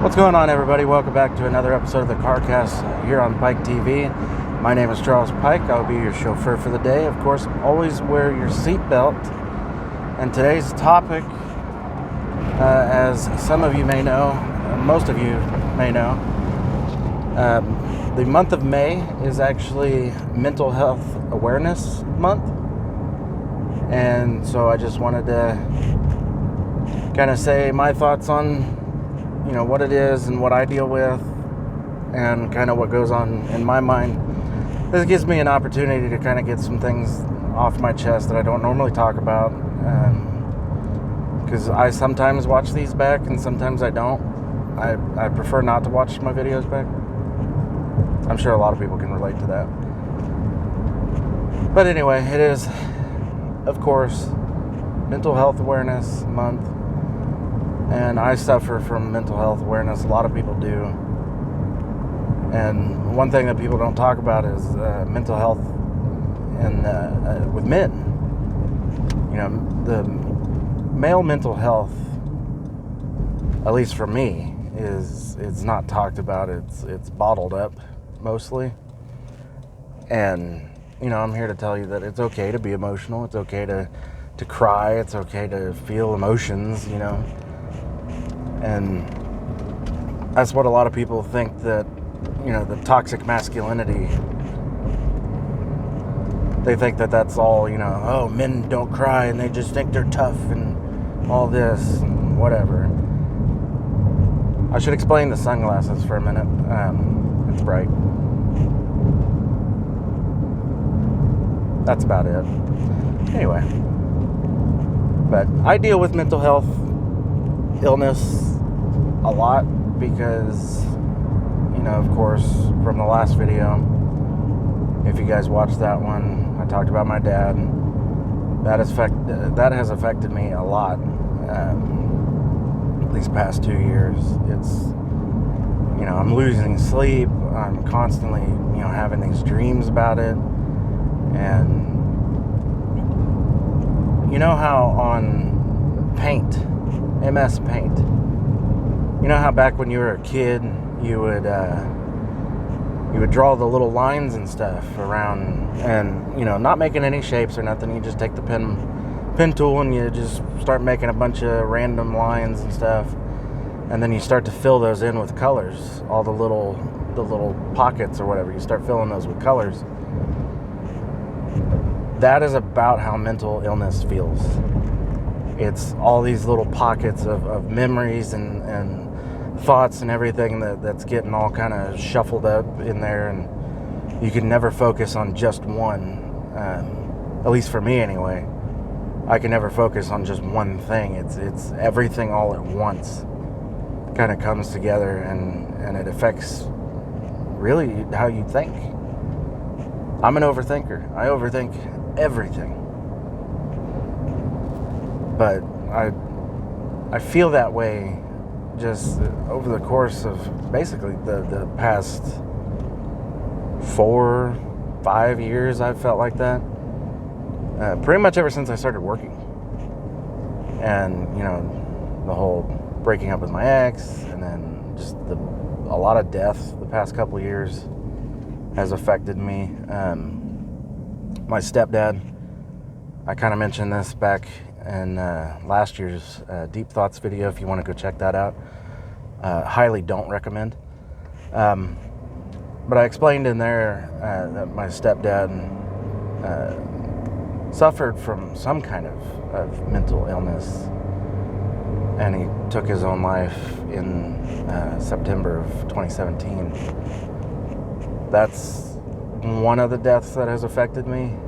What's going on, everybody? Welcome back to another episode of the CarCast here on Pike TV. My name is Charles Pike. I'll be your chauffeur for the day. Of course, always wear your seatbelt. And today's topic, as some of you may know, most of you may know, the month of May is actually Mental Health Awareness Month. And so I just wanted to kind of say my thoughts on what it is and what I deal with and kind of what goes on in my mind. This gives me an opportunity to kind of get some things off my chest that I don't normally talk about, because I sometimes watch these back and sometimes I don't. I prefer not to watch my videos back. I'm sure a lot of people can relate to that. But anyway, it is, of course, Mental Health Awareness Month. And I suffer from mental health awareness. A lot of people do. And one thing that people don't talk about is mental health with men. The male mental health, at least for me, it's not talked about. It's bottled up mostly. And I'm here to tell you that it's okay to be emotional. It's okay to cry. It's okay to feel emotions. And that's what a lot of people think, that, the toxic masculinity, they think that that's all, oh, men don't cry and they just think they're tough and all this and whatever. I should explain the sunglasses for a minute. It's bright. That's about it. Anyway. But I deal with mental health illness a lot because, of course, from the last video, if you guys watched that one, I talked about my dad. That has affected me a lot these past 2 years. It's, I'm losing sleep. I'm constantly, having these dreams about it. And you know how on Paint, MS Paint, how back when you were a kid, you would draw the little lines and stuff around, and not making any shapes or nothing. You just take the pen tool and you just start making a bunch of random lines and stuff, and then you start to fill those in with colors. All the little pockets or whatever, you start filling those with colors. That is about how mental illness feels. It's all these little pockets of memories and thoughts and everything that's getting all kind of shuffled up in there, and you can never focus on just one. At least for me, anyway. I can never focus on just one thing. It's everything all at once. Kind of comes together, and it affects really how you think. I'm an overthinker. I overthink everything. But I feel that way just over the course of basically the past 4-5 years. I've felt like that pretty much ever since I started working. And the whole breaking up with my ex, and then just a lot of death the past couple of years has affected me. My stepdad, I kind of mentioned this back in last year's Deep Thoughts video. If you want to go check that out, highly don't recommend. But I explained in there that my stepdad suffered from some kind of mental illness, and he took his own life in September of 2017. That's one of the deaths that has affected me.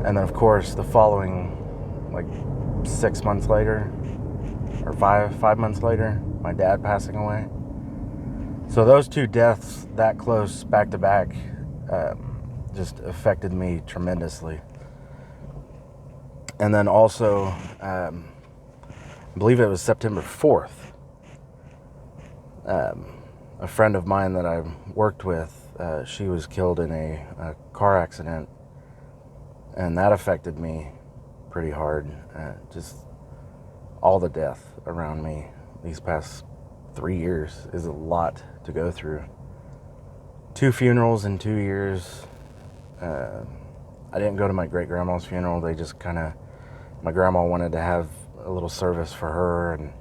And then, of course, the following, 6 months later, or five months later, my dad passing away. So those two deaths that close back to back just affected me tremendously. And then also, I believe it was September 4th, a friend of mine that I worked with, she was killed in a car accident. And that affected me pretty hard. Just all the death around me these past 3 years is a lot to go through. 2 funerals in 2 years. I didn't go to my great-grandma's funeral. They just my grandma wanted to have a little service for her and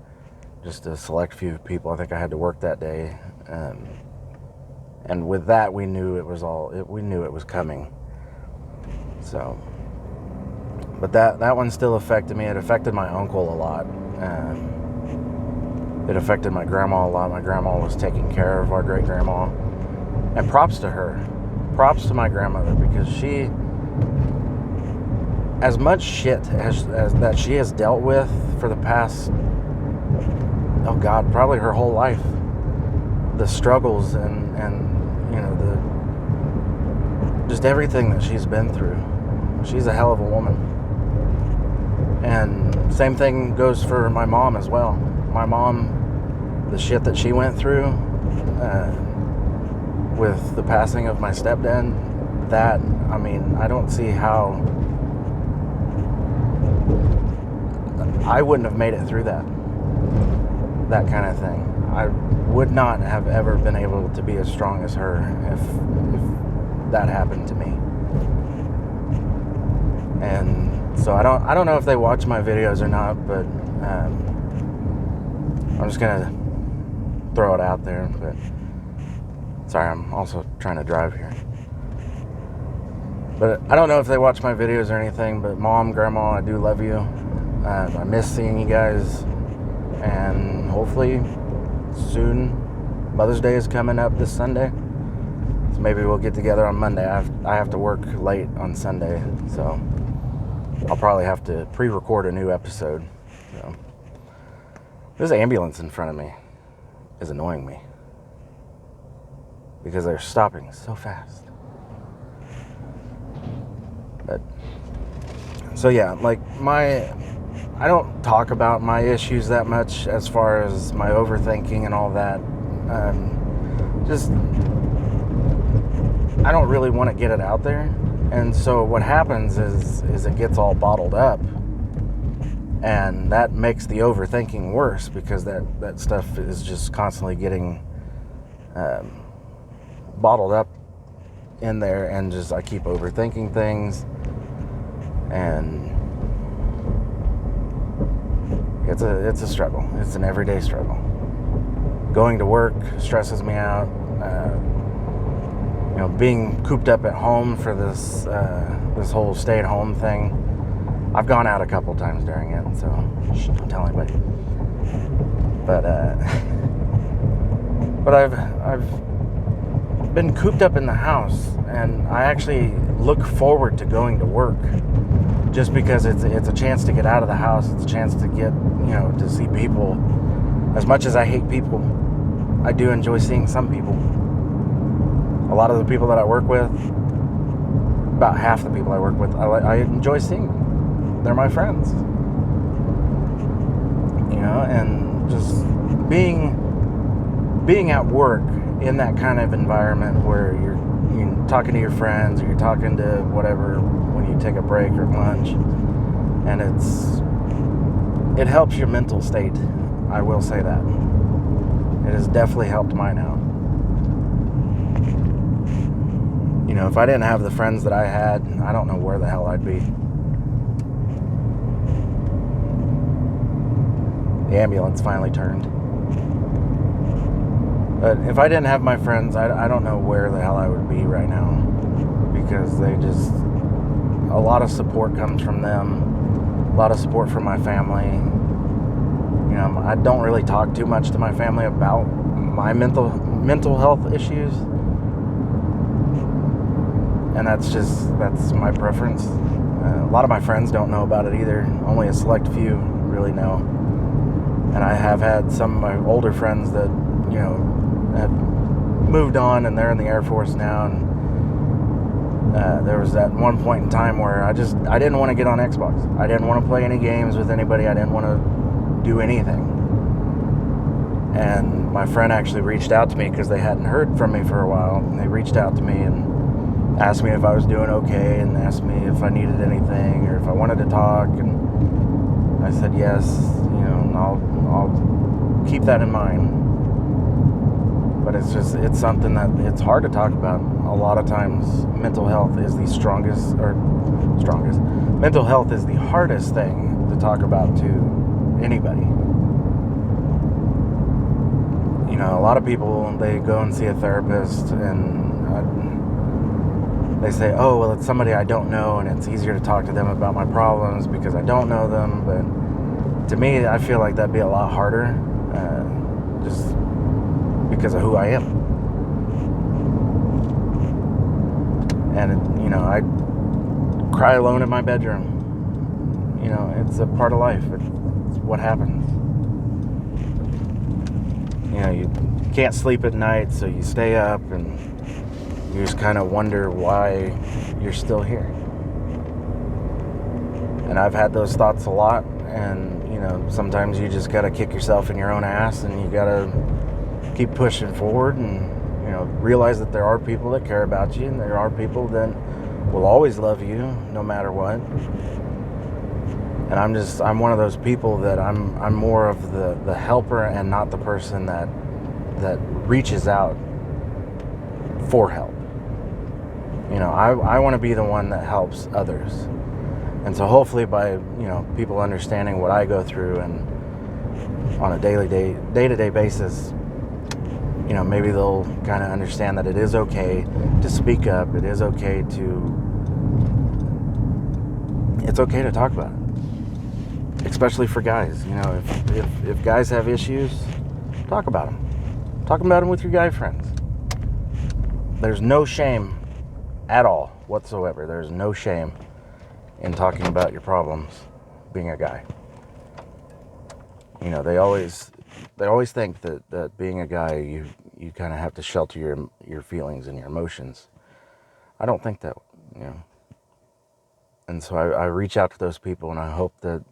just a select few people. I think I had to work that day. And with that, we knew it was coming. So, but that one still affected me. It affected my uncle a lot. It affected my grandma a lot. My grandma was taking care of our great-grandma. And props to her. Props to my grandmother, because she, as much shit as that she has dealt with for the past, oh God, probably her whole life. The struggles and just everything that she's been through. She's a hell of a woman. And same thing goes for my mom as well. My mom, the shit that she went through with the passing of my stepdad, I don't see how I wouldn't have made it through that kind of thing. I would not have ever been able to be as strong as her if that happened to me. And so I don't know if they watch my videos or not, but I'm just gonna throw it out there. But sorry, I'm also trying to drive here. But I don't know if they watch my videos or anything, but Mom, Grandma, I do love you. I miss seeing you guys. And hopefully soon, Mother's Day is coming up this Sunday. So maybe we'll get together on Monday. I have to work late on Sunday, so I'll probably have to pre-record a new episode. So, this ambulance in front of me is annoying me because they're stopping so fast. But so yeah, I don't talk about my issues that much as far as my overthinking and all that. I don't really want to get it out there. And so what happens is it gets all bottled up. And that makes the overthinking worse, because that stuff is just constantly getting bottled up in there, and just I keep overthinking things. And it's a struggle. It's an everyday struggle. Going to work stresses me out. Being cooped up at home for this whole stay-at-home thing. I've gone out a couple times during it, so don't tell anybody. But I've been cooped up in the house, and I actually look forward to going to work, just because it's a chance to get out of the house. It's a chance to get to see people. As much as I hate people, I do enjoy seeing some people. A lot of the people that I work with, about half the people I work with, I enjoy seeing them. They're my friends. And just being at work in that kind of environment where you're talking to your friends, or you're talking to whatever when you take a break or lunch, and it helps your mental state. I will say that. It has definitely helped mine out. If I didn't have the friends that I had, I don't know where the hell I'd be. The ambulance finally turned. But if I didn't have my friends, I don't know where the hell I would be right now. Because a lot of support comes from them. A lot of support from my family. I don't really talk too much to my family about my mental health issues. And that's my preference. A lot of my friends don't know about it either. Only a select few really know. And I have had some of my older friends that, have moved on, and they're in the Air Force now. And there was that one point in time where I didn't want to get on Xbox. I didn't want to play any games with anybody. I didn't want to do anything. And my friend actually reached out to me because they hadn't heard from me for a while. And they reached out to me and asked me if I was doing okay, and asked me if I needed anything or if I wanted to talk. And I said yes, and I'll keep that in mind. But it's something that it's hard to talk about. A lot of times, mental health is the strongest. Mental health is the hardest thing to talk about to anybody. You know, a lot of people, they go and see a therapist and they say, oh, well, it's somebody I don't know, and it's easier to talk to them about my problems because I don't know them. But to me, I feel like that'd be a lot harder, just because of who I am. And, you know, I cry alone in my bedroom. You know, it's a part of life. It's what happens. You know, you can't sleep at night, so you stay up and you just kind of wonder why you're still here. And I've had those thoughts a lot, and, you know, sometimes you just got to kick yourself in your own ass, and you got to keep pushing forward and, you know, realize that there are people that care about you, and there are people that will always love you no matter what. And I'm one of those people that I'm more of the helper and not the person that reaches out for help. You know, I want to be the one that helps others. And so hopefully by, you know, people understanding what I go through and on a day-to-day basis, you know, maybe they'll kind of understand that it is okay to speak up. It is okay to talk about it. Especially for guys. You know, if guys have issues, talk about them. Talk about them with your guy friends. There's no shame at all whatsoever. There's no shame in talking about your problems being a guy. You know, they always think that being a guy, you kind of have to shelter your feelings and your emotions. I don't think that, you know. And so I reach out to those people, and I hope that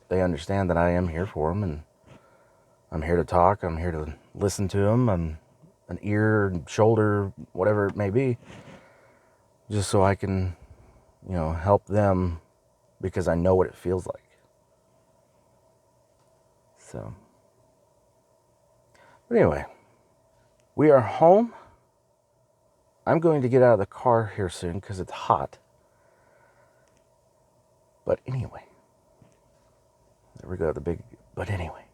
they understand that I am here for them, and I'm here to talk. I'm here to listen to them. I'm an ear, shoulder, whatever it may be, just so I can, you know, help them because I know what it feels like. So, but anyway, we are home. I'm going to get out of the car here soon because it's hot. But anyway, there we go, but anyway.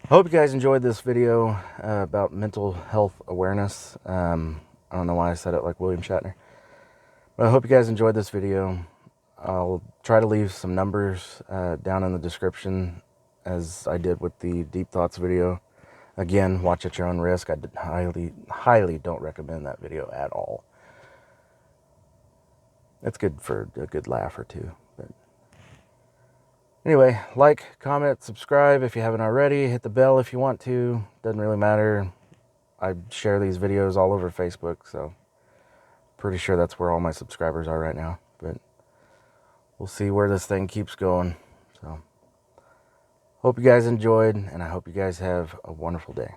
I hope you guys enjoyed this video about mental health awareness. I don't know why I said it like William Shatner. But I hope you guys enjoyed this video. I'll try to leave some numbers down in the description as I did with the Deep Thoughts video. Again, watch at your own risk. I highly don't recommend that video at all. It's good for a good laugh or two. But anyway, like, comment, subscribe if you haven't already. Hit the bell if you want to. Doesn't really matter. I share these videos all over Facebook, so pretty sure that's where all my subscribers are right now. But we'll see where this thing keeps going. So hope you guys enjoyed, and I hope you guys have a wonderful day.